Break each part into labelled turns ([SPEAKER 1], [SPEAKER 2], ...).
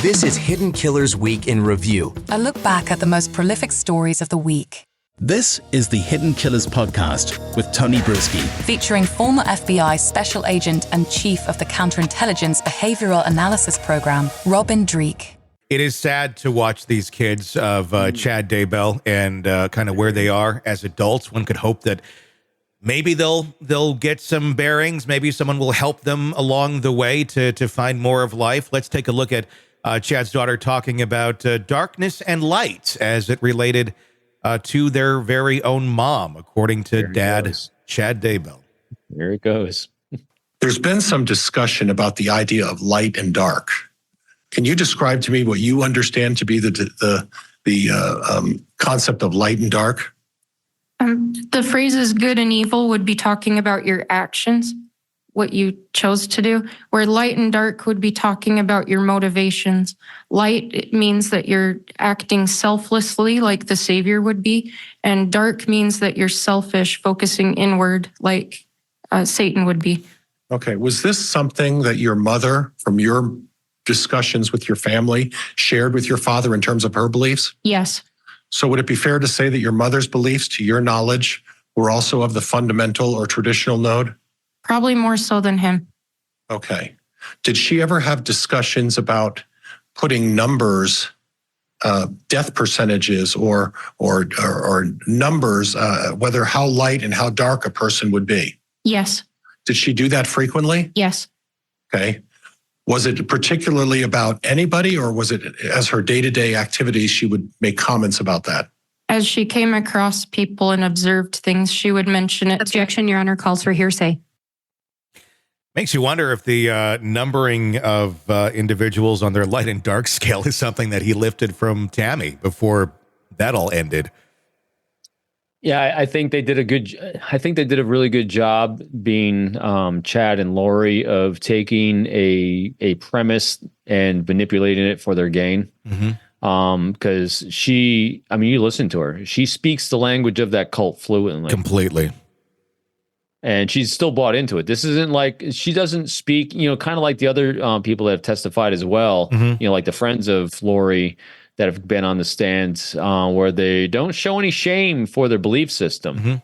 [SPEAKER 1] This is Hidden Killers Week in Review.
[SPEAKER 2] A look back at the most prolific stories of the week.
[SPEAKER 3] This is the Hidden Killers podcast with Tony Brueski.
[SPEAKER 2] Featuring former FBI Special Agent and Chief of the Counterintelligence Behavioral Analysis Program, Robin Dreeke.
[SPEAKER 4] It is sad to watch these kids of Chad Daybell and kind of where they are as adults. One could hope that maybe they'll get some bearings. Maybe someone will help them along the way to find more of life. Let's take a look at Chad's daughter talking about darkness and light as it related to their very own mom, according to Dad Chad Daybell.
[SPEAKER 5] There it goes.
[SPEAKER 6] There's been some discussion about the idea of light and dark. Can you describe to me what you understand to be the concept of light and dark?
[SPEAKER 7] The phrases good and evil would be talking about your actions, what you chose to do, where light and dark would be talking about your motivations. Light, it means that you're acting selflessly like the Savior would be, and dark means that you're selfish, focusing inward like Satan would be.
[SPEAKER 6] Okay, was this something that your mother, from your discussions with your family, shared with your father in terms of her beliefs?
[SPEAKER 7] Yes.
[SPEAKER 6] So would it be fair to say that your mother's beliefs, to your knowledge, were also of the fundamental or traditional node?
[SPEAKER 7] Probably more so than him.
[SPEAKER 6] Okay. Did she ever have discussions about putting numbers, death percentages, or numbers, whether how light and how dark a person would be?
[SPEAKER 7] Yes.
[SPEAKER 6] Did she do that frequently?
[SPEAKER 7] Yes.
[SPEAKER 6] Okay. Was it particularly about anybody, or was it as her day-to-day activities she would make comments about that?
[SPEAKER 7] As she came across people and observed things, she would mention it.
[SPEAKER 8] Objection, Your Honor, calls for hearsay.
[SPEAKER 4] Makes you wonder if the numbering of individuals on their light and dark scale is something that he lifted from Tammy before that all ended.
[SPEAKER 5] Yeah, I think they did a really good job being Chad and Lori of taking a premise and manipulating it for their gain. Because you listen to her. She speaks the language of that cult fluently.
[SPEAKER 4] Completely.
[SPEAKER 5] And she's still bought into it. This isn't like, she doesn't speak, kind of like the other people that have testified as well, like the friends of Lori that have been on the stand, where they don't show any shame for their belief system.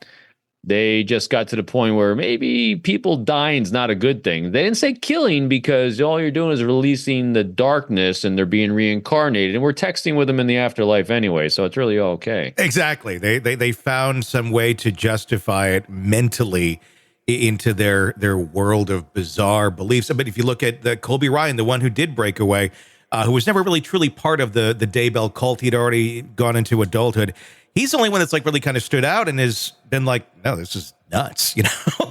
[SPEAKER 5] They just got to the point where maybe people dying is not a good thing. They didn't say killing, because all you're doing is releasing the darkness and they're being reincarnated. And we're texting with them in the afterlife anyway, so it's really okay.
[SPEAKER 4] Exactly. They found some way to justify it mentally into their world of bizarre beliefs. But if you look at the Colby Ryan, the one who did break away, who was never really truly part of the Daybell cult, he'd already gone into adulthood. He's the only one that's like really kind of stood out and has been like, no, this is nuts.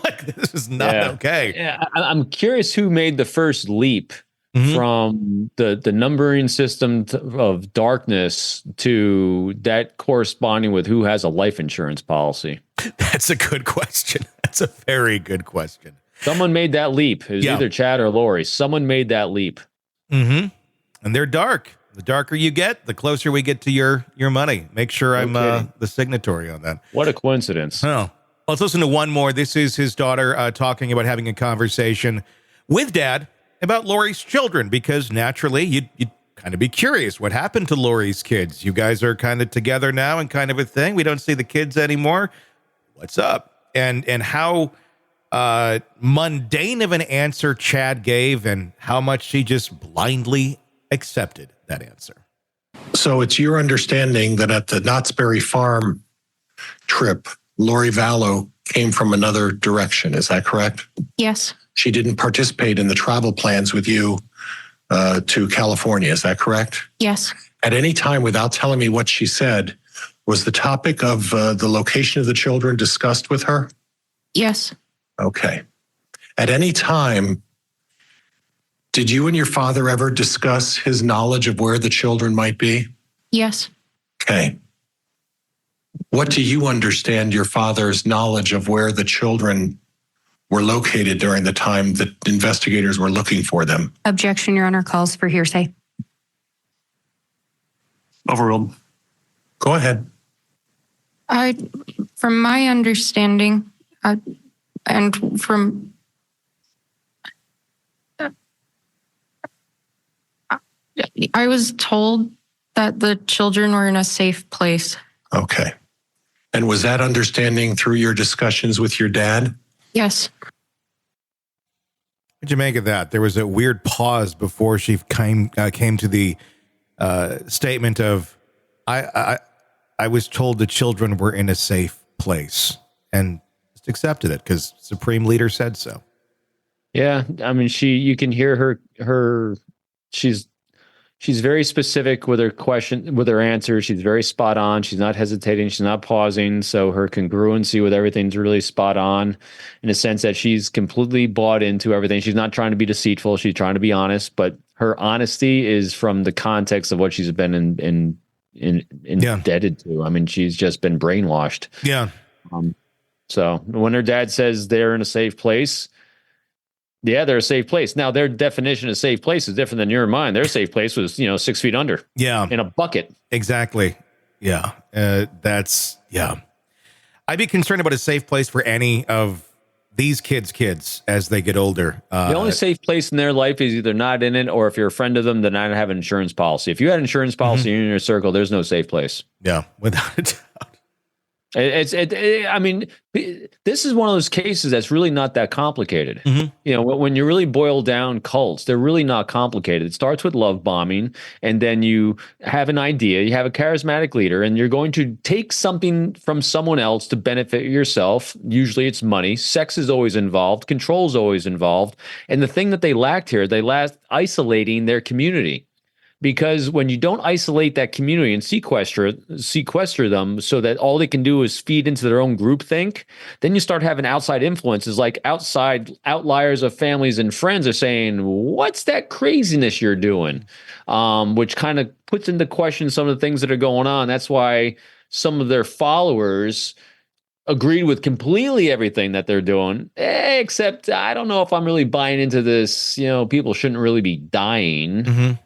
[SPEAKER 4] Like this is not okay.
[SPEAKER 5] Yeah, I'm curious who made the first leap from the numbering system of darkness to that corresponding with who has a life insurance policy.
[SPEAKER 4] That's a good question. That's a very good question.
[SPEAKER 5] Someone made that leap. It was either Chad or Lori. Someone made that leap.
[SPEAKER 4] And they're dark. The darker you get, the closer we get to your money. Make sure I'm the signatory on that.
[SPEAKER 5] What a coincidence.
[SPEAKER 4] Oh, let's listen to one more. This is his daughter talking about having a conversation with Dad about Lori's children, because naturally you'd kind of be curious what happened to Lori's kids. You guys are kind of together now and kind of a thing. We don't see the kids anymore. What's up? And how mundane of an answer Chad gave, and how much she just blindly accepted that answer.
[SPEAKER 6] So it's your understanding that at the Knott's Berry Farm trip, Lori Vallow came from another direction. Is that correct?
[SPEAKER 7] Yes.
[SPEAKER 6] She didn't participate in the travel plans with you to California. Is that correct?
[SPEAKER 7] Yes.
[SPEAKER 6] At any time, without telling me what she said, was the topic of the location of the children discussed with her?
[SPEAKER 7] Yes.
[SPEAKER 6] Okay. At any time, did you and your father ever discuss his knowledge of where the children might be?
[SPEAKER 7] Yes.
[SPEAKER 6] Okay. What do you understand your father's knowledge of where the children were located during the time that investigators were looking for them?
[SPEAKER 8] Objection, Your Honor, calls for hearsay.
[SPEAKER 6] Overruled. Go ahead.
[SPEAKER 7] From my understanding, and from I was told that the children were in a safe place.
[SPEAKER 6] Okay. And was that understanding through your discussions with your dad?
[SPEAKER 7] Yes.
[SPEAKER 4] What'd you make of that? There was a weird pause before she came to the statement of, I was told the children were in a safe place, and just accepted it because Supreme Leader said so.
[SPEAKER 5] Yeah, I mean, you can hear her. She's very specific with her answer. She's very spot on. She's not hesitating. She's not pausing. So her congruency with everything's really spot on, in a sense that she's completely bought into everything. She's not trying to be deceitful. She's trying to be honest, but her honesty is from the context of what she's been indebted to. I mean, she's just been brainwashed.
[SPEAKER 4] Yeah.
[SPEAKER 5] So when her dad says they're in a safe place, yeah, they're a safe place. Now, their definition of safe place is different than your and mine. Their safe place was, 6 feet under.
[SPEAKER 4] Yeah.
[SPEAKER 5] In a bucket.
[SPEAKER 4] Exactly. Yeah. I'd be concerned about a safe place for any of these kids as they get older.
[SPEAKER 5] The only safe place in their life is either not in it, or if you're a friend of them, then not have an insurance policy. If you had an insurance policy in your circle, there's no safe place.
[SPEAKER 4] Yeah, without a doubt.
[SPEAKER 5] I mean, this is one of those cases that's really not that complicated. When you really boil down cults, they're really not complicated. It starts with love bombing, and then you have an idea, you have a charismatic leader, and you're going to take something from someone else to benefit yourself. Usually it's money. Sex is always involved. Control is always involved. And the thing that they lacked here, they lacked isolating their community. Because when you don't isolate that community and sequester them so that all they can do is feed into their own groupthink, then you start having outside influences, like outside outliers of families and friends are saying, what's that craziness you're doing? Which kind of puts into question some of the things that are going on. That's why some of their followers agreed with completely everything that they're doing, except I don't know if I'm really buying into this. People shouldn't really be dying.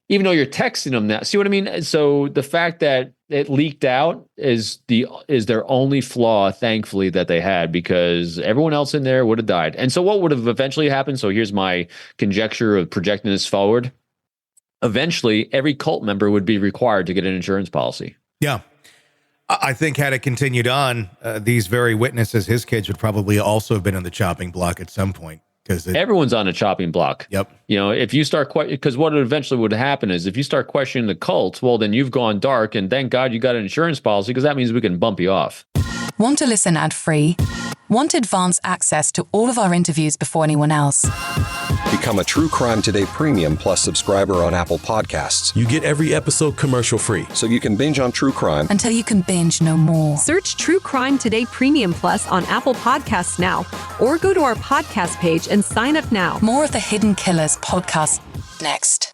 [SPEAKER 5] Even though you're texting them now. See what I mean? So the fact that it leaked out is their only flaw, thankfully, that they had, because everyone else in there would have died. And so what would have eventually happened? So here's my conjecture of projecting this forward. Eventually, every cult member would be required to get an insurance policy.
[SPEAKER 4] Yeah. I think had it continued on, these very witnesses, his kids, would probably also have been on the chopping block at some point.
[SPEAKER 5] Everyone's on a chopping block.
[SPEAKER 4] Yep.
[SPEAKER 5] If you start because what eventually would happen is if you start questioning the cult, well, then you've gone dark, and thank God you got an insurance policy, because that means we can bump you off.
[SPEAKER 2] Want to listen ad-free? Want advanced access to all of our interviews before anyone else?
[SPEAKER 9] Become a True Crime Today Premium Plus subscriber on Apple Podcasts.
[SPEAKER 10] You get every episode commercial-free.
[SPEAKER 9] So you can binge on true crime
[SPEAKER 2] until you can binge no more.
[SPEAKER 11] Search True Crime Today Premium Plus on Apple Podcasts now, or go to our podcast page and sign up now.
[SPEAKER 2] More of the Hidden Killers podcast next.